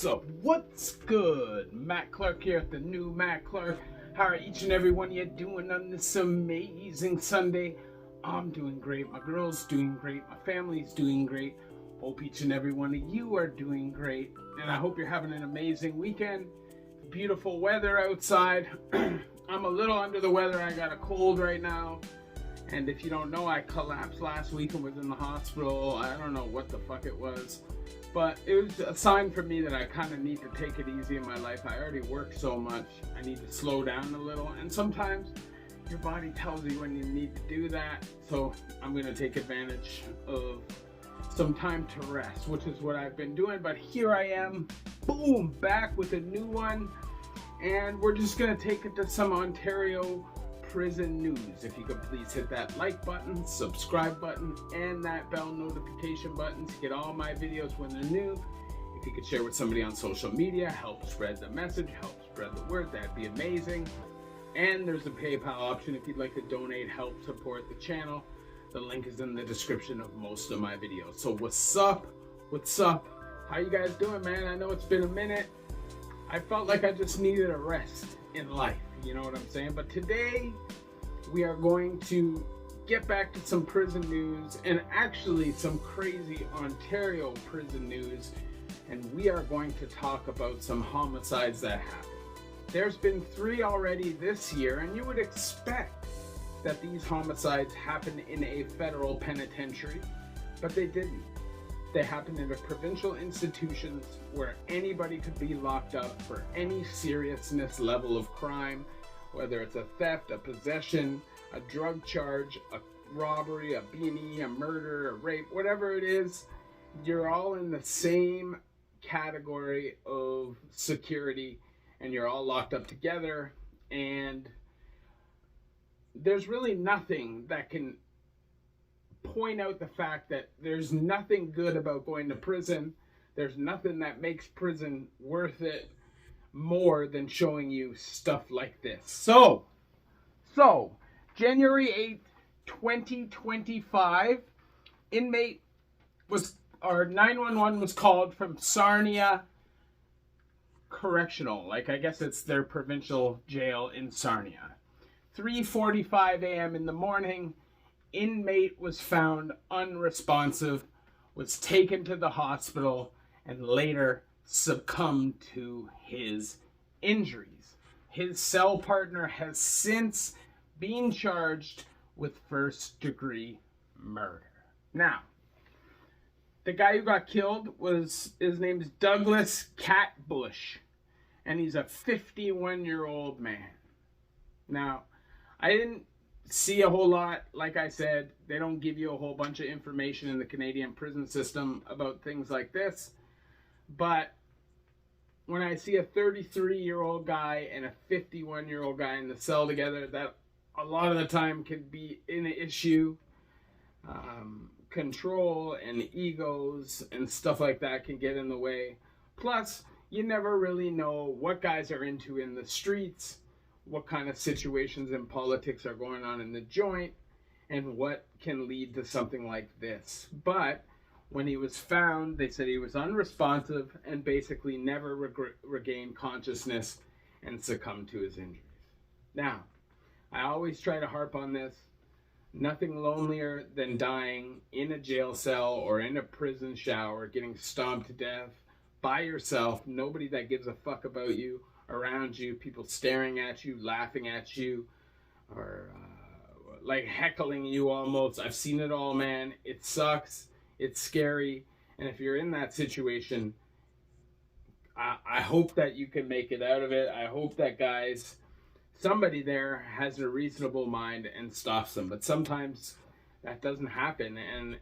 What's up? What's good? Matt Clark here at the new Matt Clark. How are each and every one of you doing on this amazing Sunday? I'm doing great. My girl's doing great. My family's doing great. Hope each and every one of you are doing great. And I hope you're having an amazing weekend. Beautiful weather outside. I'm a little under the weather. I got a cold right now. And if you don't know, I collapsed last week and was in the hospital. I don't know what the fuck it was. But it was a sign for me that I kind of need to take it easy in my life. I already work so much. I need to slow down a little. And sometimes your body tells you when you need to do that. So I'm going to take advantage of some time to rest, which is what I've been doing. But here I am, boom, back with a new one. And we're just going to take it to some Ontario prison news. If you could please hit that like button, subscribe button, and that bell notification button to get all my videos when they're new. If you could share with somebody on social media, help spread the message, help spread the word, that'd be amazing. And there's a PayPal option if you'd like to donate, help support the channel. The link is in the description of most of my videos. So what's up? What's up? How you guys doing, man? I know it's been a minute. I felt like I just needed a rest in life. You know what I'm saying? But today we are going to get back to some prison news, and actually some crazy Ontario prison news. And we are going to talk about some homicides that happened. There's been 3 already this year, and you would expect that these homicides happened in a federal penitentiary, but they didn't. They happened in provincial institutions where anybody could be locked up for any seriousness level of crime, whether it's a theft, a possession, a drug charge, a robbery, a B&E, a murder, a rape, whatever it is. You're all in the same category of security, and you're all locked up together, and there's really nothing that can point out the fact that there's nothing good about going to prison. There's nothing that makes prison worth it more than showing you stuff like this. So January 8th, 2025, inmate was, or 911 was called from Sarnia Correctional. Like, I guess it's their provincial jail in Sarnia. 3:45 a.m. in the morning, inmate was found unresponsive, was taken to the hospital, and later succumbed to his injuries. His cell partner has since been charged with first-degree murder. Now, the guy who got killed his name is Douglas Catbush, and he's a 51-year-old man. Now, I didn't see a whole lot. Like I said, they don't give you a whole bunch of information in the Canadian prison system about things like this. But when I see a 33-year-old guy and a 51-year-old guy in the cell together, that a lot of the time can be an issue. Control and egos and stuff like that can get in the way. Plus, you never really know what guys are into in the streets, what kind of situations in politics are going on in the joint, and what can lead to something like this. But when he was found, they said he was unresponsive and basically never regained consciousness and succumbed to his injuries. Now, I always try to harp on this. Nothing lonelier than dying in a jail cell or in a prison shower, getting stomped to death by yourself, nobody that gives a fuck about you around you, people staring at you, laughing at you, or like heckling you almost. I've seen it all, man. It sucks. It's scary. And if you're in that situation, I hope that you can make it out of it. I hope that, guys, somebody there has a reasonable mind and stops them. But sometimes that doesn't happen. And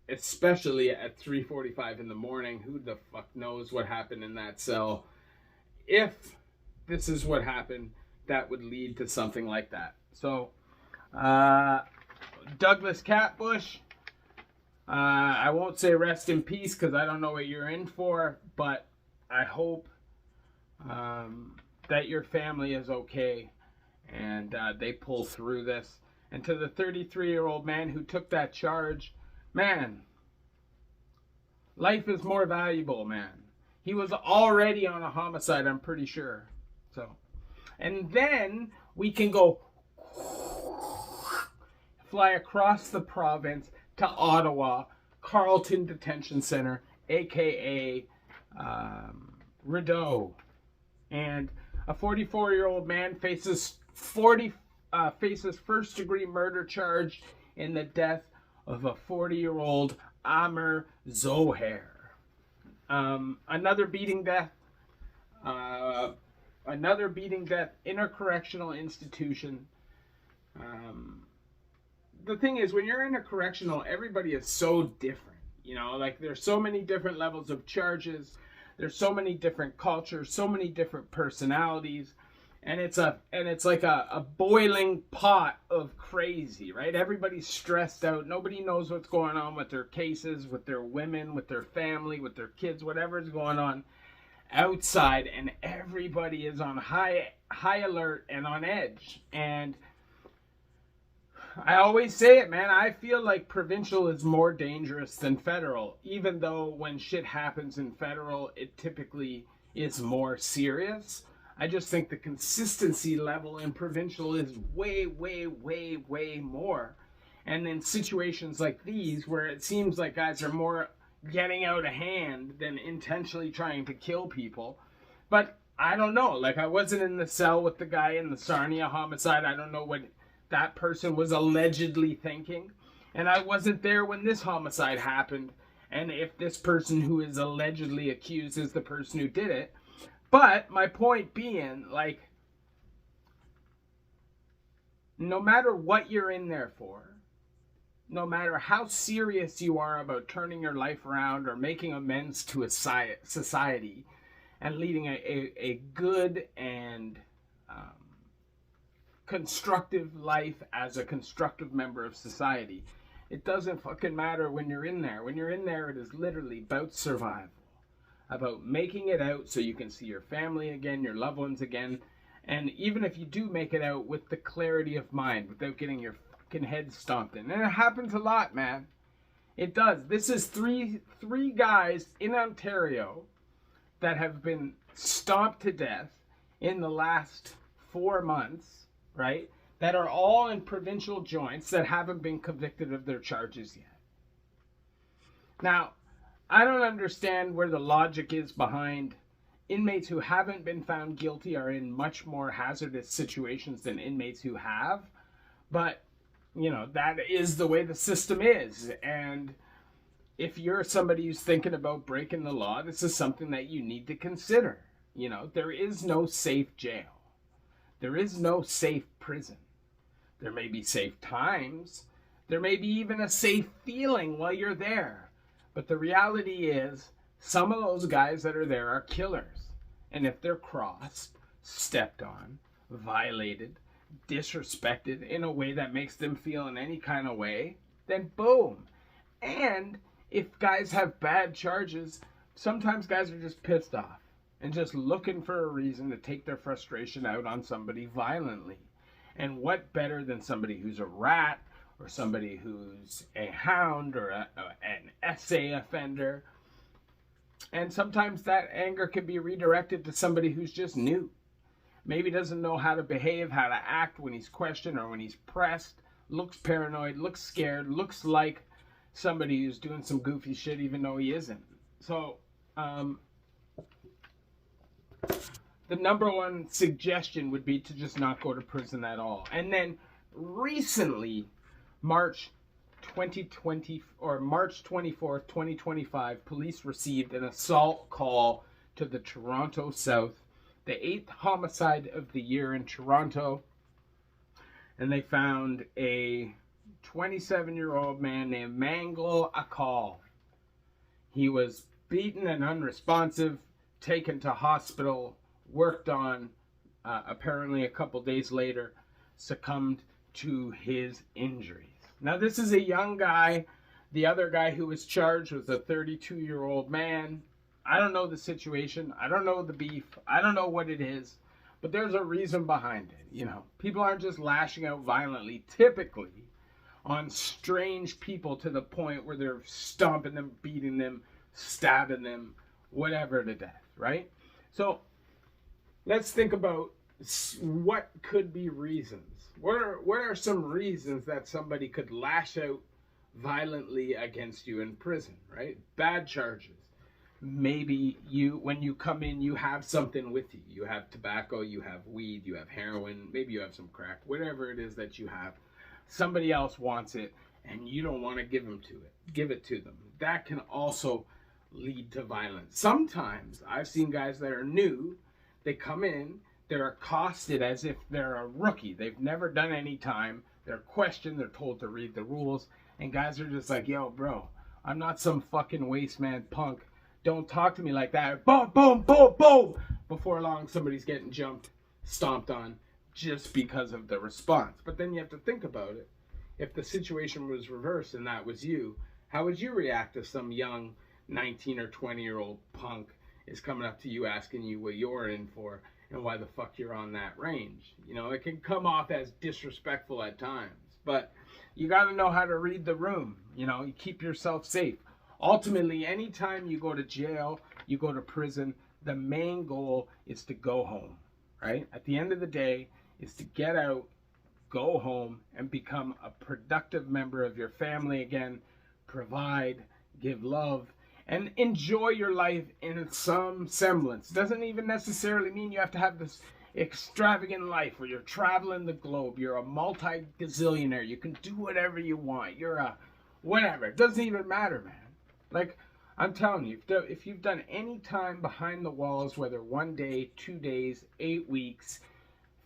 especially at 3:45 in the morning, who the fuck knows what happened in that cell? If this is what happened, that would lead to something like that. So, Douglas Catbush, I won't say rest in peace because I don't know what you're in for, but I hope that your family is okay and they pull through this. And to the 33-year-old man who took that charge, man, life is more valuable, man. He was already on a homicide, I'm pretty sure. So, and then we can go fly across the province to Ottawa, Carleton Detention Center, aka Rideau. And a 44-year-old man faces first-degree murder charge in the death of a 40-year-old Amer Zohair. Another beating death in a correctional institution. The thing is, when you're in a correctional, everybody is so different. You know, like there's so many different levels of charges. There's so many different cultures, so many different personalities. And it's like a boiling pot of crazy, right? Everybody's stressed out. Nobody knows what's going on with their cases, with their women, with their family, with their kids, whatever's going on outside. And everybody is on high alert and on edge. And I always say it, man. I feel like provincial is more dangerous than federal, even though when shit happens in federal, it typically is more serious. I just think the consistency level in provincial is way, way, way, way more. And in situations like these, where it seems like guys are more getting out of hand than intentionally trying to kill people. But I don't know. Like, I wasn't in the cell with the guy in the Sarnia homicide. I don't know what that person was allegedly thinking. And I wasn't there when this homicide happened. And if this person who is allegedly accused is the person who did it. But my point being, like, no matter what you're in there for, no matter how serious you are about turning your life around or making amends to a society and leading a good and constructive life as a constructive member of society, it doesn't fucking matter when you're in there. When you're in there, it is literally about survival. About making it out so you can see your family again, your loved ones again, and even if you do make it out with the clarity of mind, without getting your fucking head stomped in. And it happens a lot, man. It does. This is three guys in Ontario that have been stomped to death in the last 4 months, right? That are all in provincial joints that haven't been convicted of their charges yet. Now, I don't understand where the logic is behind inmates who haven't been found guilty are in much more hazardous situations than inmates who have. But, you know, that is the way the system is. And if you're somebody who's thinking about breaking the law, this is something that you need to consider. You know, there is no safe jail. There is no safe prison. There may be safe times. There may be even a safe feeling while you're there. But the reality is, some of those guys that are there are killers. And if they're crossed, stepped on, violated, disrespected in a way that makes them feel in any kind of way, then boom. And if guys have bad charges, sometimes guys are just pissed off and just looking for a reason to take their frustration out on somebody violently. And what better than somebody who's a rat, or somebody who's a hound, or an essay offender. And sometimes that anger can be redirected to somebody who's just new. Maybe doesn't know how to behave, how to act when he's questioned or when he's pressed, looks paranoid, looks scared, looks like somebody who's doing some goofy shit even though he isn't. So, the number one suggestion would be to just not go to prison at all. And then recently, March 2020 or March 24th, 2025, police received an assault call to the Toronto South, the 8th homicide of the year in Toronto, and they found a 27-year-old man named Manglo Akal. He was beaten and unresponsive, taken to hospital, worked on, apparently a couple days later, succumbed to his injuries. Now, this is a young guy. The other guy who was charged was a 32-year-old man. I don't know the situation. I don't know the beef. I don't know what it is. But there's a reason behind it. You know, people aren't just lashing out violently, typically, on strange people to the point where they're stomping them, beating them, stabbing them, whatever to death, right? So let's think about what could be reasons. What are some reasons that somebody could lash out violently against you in prison, right? Bad charges. Maybe when you come in, you have something with you. You have tobacco, you have weed, you have heroin, maybe you have some crack, whatever it is that you have. Somebody else wants it and you don't want to give it to them. That can also lead to violence. Sometimes I've seen guys that are new, they come in, they're accosted as if they're a rookie. They've never done any time. They're questioned, they're told to read the rules, and guys are just like, yo, bro, I'm not some fucking waste man punk. Don't talk to me like that. Boom, boom, boom, boom. Before long, somebody's getting jumped, stomped on, just because of the response. But then you have to think about it. If the situation was reversed and that was you, how would you react if some young 19 or 20-year-old punk is coming up to you asking you what you're in for and why the fuck you're on that range? You know, it can come off as disrespectful at times, but you got to know how to read the room. You know, you keep yourself safe. Ultimately, anytime you go to jail, you go to prison, the main goal is to go home, right? At the end of the day, is to get out, go home, and become a productive member of your family again, provide, give love, and enjoy your life in some semblance. Doesn't even necessarily mean you have to have this extravagant life where you're traveling the globe. You're a multi-gazillionaire. You can do whatever you want. You're a whatever. It doesn't even matter, man. Like, I'm telling you, if you've done any time behind the walls, whether 1 day, 2 days, 8 weeks,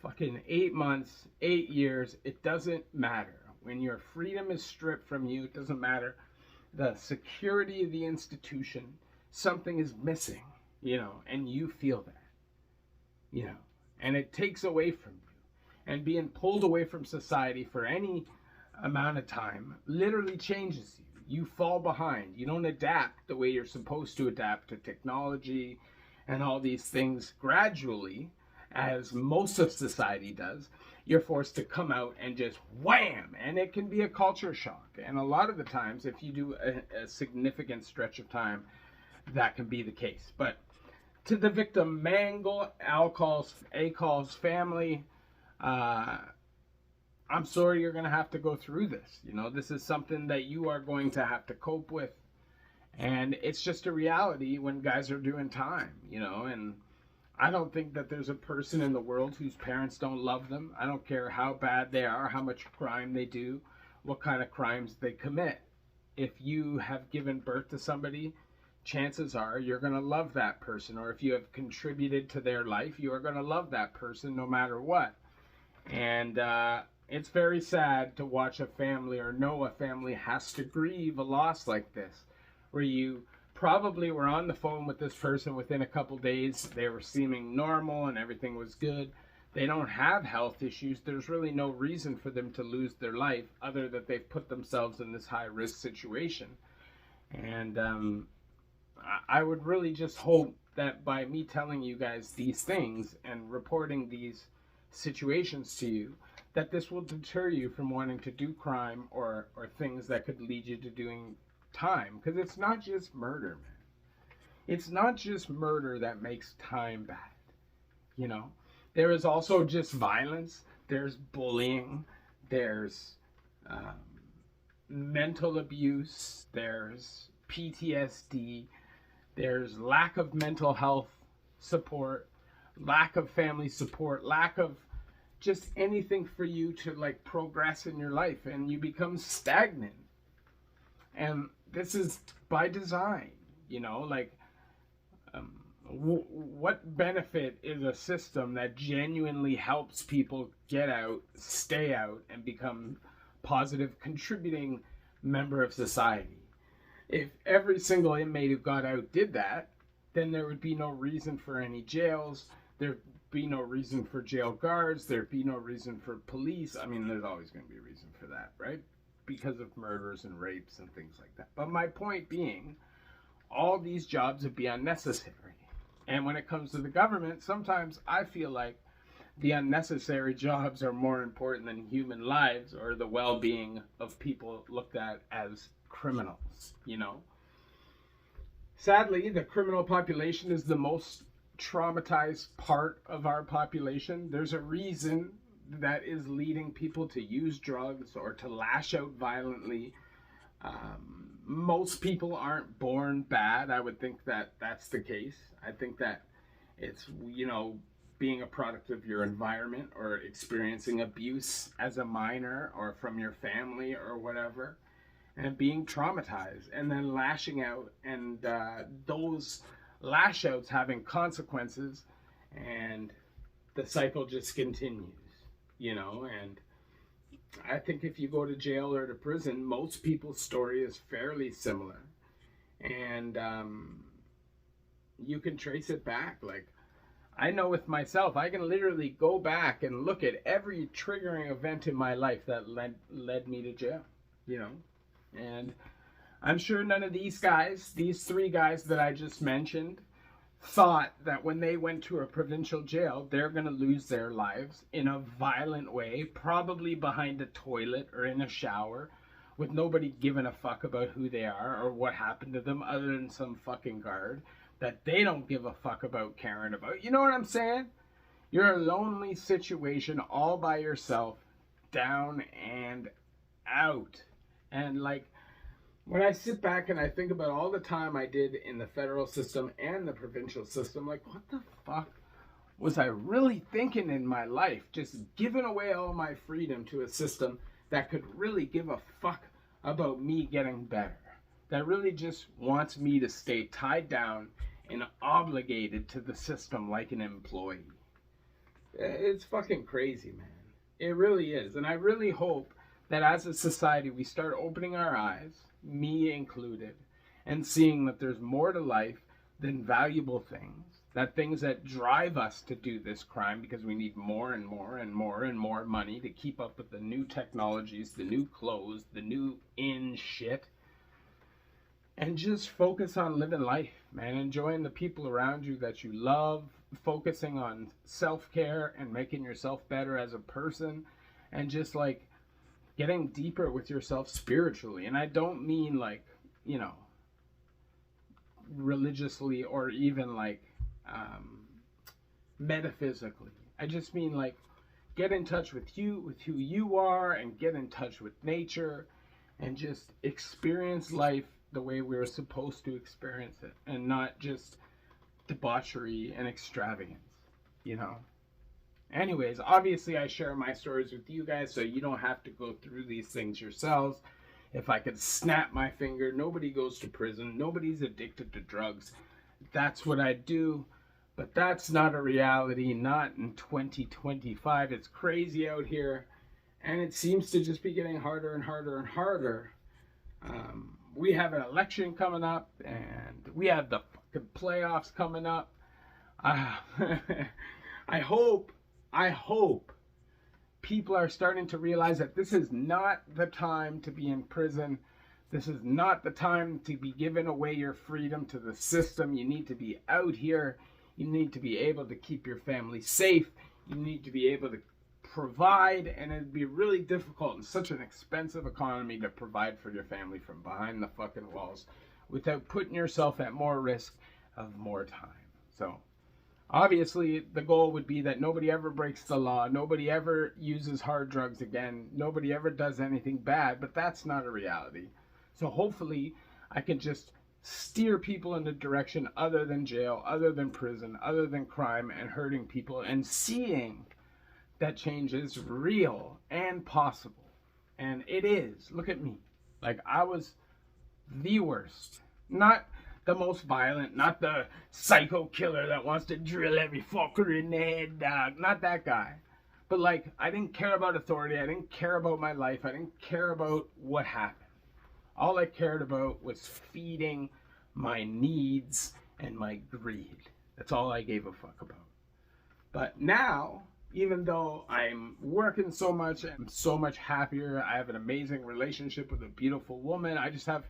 fucking 8 months, 8 years, it doesn't matter. When your freedom is stripped from you, it doesn't matter. The security of the institution, something is missing, you know, and you feel that, you know, and it takes away from you. And being pulled away from society for any amount of time literally changes you. You fall behind. You don't adapt the way you're supposed to adapt to technology and all these things gradually, as most of society does. You're forced to come out and just wham, and it can be a culture shock. And a lot of the times, if you do a significant stretch of time, that can be the case. But to the victim, Mangle, Acol's family, I'm sorry you're going to have to go through this. You know, this is something that you are going to have to cope with. And it's just a reality when guys are doing time, you know, and I don't think that there's a person in the world whose parents don't love them. I don't care how bad they are, how much crime they do, what kind of crimes they commit. If you have given birth to somebody, chances are you're going to love that person. Or if you have contributed to their life, you are going to love that person no matter what. And it's very sad to watch a family or know a family has to grieve a loss like this, where you probably were on the phone with this person within a couple days. They were seeming normal and everything was good. They don't have health issues. There's really no reason for them to lose their life other than they've put themselves in this high-risk situation. And I would really just hope that by me telling you guys these things and reporting these situations to you, that this will deter you from wanting to do crime or things that could lead you to doing time. Because it's not just murder, man. It's not just murder that makes time bad. You know, there is also just violence. There's bullying. There's mental abuse. There's PTSD. There's lack of mental health support, lack of family support, lack of just anything for you to like progress in your life, and you become stagnant. And this is by design, you know, like what benefit is a system that genuinely helps people get out, stay out, and become positive contributing member of society? If every single inmate who got out did that, then there would be no reason for any jails. There'd be no reason for jail guards. There'd be no reason for police. I mean, there's always going to be a reason for that, right? Because of murders and rapes and things like that. But my point being, all these jobs would be unnecessary. And when it comes to the government, sometimes I feel like the unnecessary jobs are more important than human lives or the well-being of people looked at as criminals, you know? Sadly, the criminal population is the most traumatized part of our population. There's a reason that is leading people to use drugs or to lash out violently. Most people aren't born bad. I would think that that's the case. I think that it's, being a product of your environment or experiencing abuse as a minor or from your family or whatever, and being traumatized and then lashing out, and those lash outs having consequences, and the cycle just continues. And I think if you go to jail or to prison, most people's story is fairly similar, and you can trace it back. Like, I know with myself, I can literally go back and look at every triggering event in my life that led me to jail, and I'm sure none of these guys, these three guys that I just mentioned, thought that when they went to a provincial jail, they're going to lose their lives in a violent way, probably behind a toilet or in a shower, with nobody giving a fuck about who they are or what happened to them other than some fucking guard that they don't give a fuck about caring about. You know what I'm saying? You're a lonely situation all by yourself, down and out. And like, when I sit back and I think about all the time I did in the federal system and the provincial system, like, what the fuck was I really thinking in my life? Just giving away all my freedom to a system that could really give a fuck about me getting better. That really just wants me to stay tied down and obligated to the system like an employee. It's fucking crazy, man. It really is. And I really hope that as a society we start opening our eyes, me included, and seeing that there's more to life than valuable things, that things that drive us to do this crime because we need more and more and more and more money to keep up with the new technologies, the new clothes, the new in shit, and just focus on living life, man, enjoying the people around you that you love, focusing on self-care and making yourself better as a person, and just like getting deeper with yourself spiritually. And I don't mean like, religiously or even like metaphysically. I just mean like get in touch with you, with who you are, and get in touch with nature and just experience life the way we were supposed to experience it, and not just debauchery and extravagance. Anyways, obviously I share my stories with you guys so you don't have to go through these things yourselves. If I could snap my finger, nobody goes to prison, nobody's addicted to drugs. That's what I do, but that's not a reality, not in 2025. It's crazy out here, and it seems to just be getting harder and harder and harder. We have an election coming up, and we have the fucking playoffs coming up. I hope people are starting to realize that this is not the time to be in prison. This is not the time to be giving away your freedom to the system. You need to be out here. You need to be able to keep your family safe. You need to be able to provide, and it'd be really difficult in such an expensive economy to provide for your family from behind the fucking walls without putting yourself at more risk of more time. So obviously the goal would be that nobody ever breaks the law, nobody ever uses hard drugs again, nobody ever does anything bad, but that's not a reality. So hopefully I can just steer people in a direction other than jail, other than prison, other than crime and hurting people, and seeing that change is real and possible. And it is. Look at me. Like, I was the worst. Not the most violent, not the psycho killer that wants to drill every fucker in the head, dog. Not that guy. But like, I didn't care about authority. I didn't care about my life. I didn't care about what happened. All I cared about was feeding my needs and my greed. That's all I gave a fuck about. But now, even though I'm working so much, I'm so much happier. I have an amazing relationship with a beautiful woman. I just have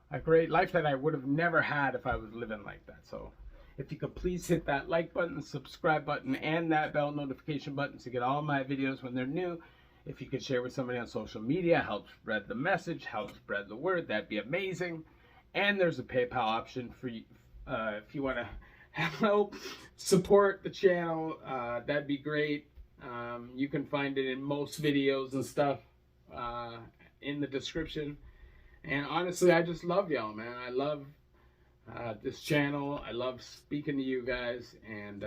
a great life that I would have never had if I was living like that. So if you could please hit that like button, subscribe button, and that bell notification button to get all my videos when they're new. If you could share with somebody on social media, help spread the message, help spread the word, that'd be amazing. And there's a PayPal option for you if you want to help support the channel. That'd be great. You can find it in most videos and stuff in the description. And honestly, I just love y'all, man. I love this channel. I love speaking to you guys, and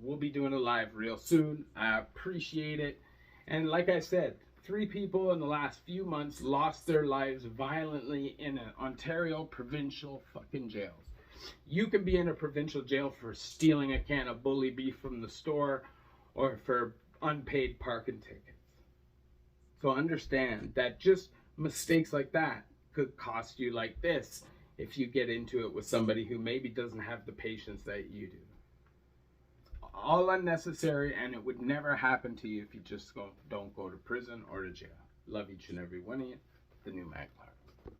we'll be doing a live real soon. I appreciate it. And like I said, 3 people in the last few months lost their lives violently in an Ontario provincial fucking jails. You can be in a provincial jail for stealing a can of bully beef from the store or for unpaid parking tickets. So understand that just mistakes like that could cost you like this if you get into it with somebody who maybe doesn't have the patience that you do. All unnecessary, and it would never happen to you if you just don't go to prison or to jail. Love each and every one of you. The new Mac Clark.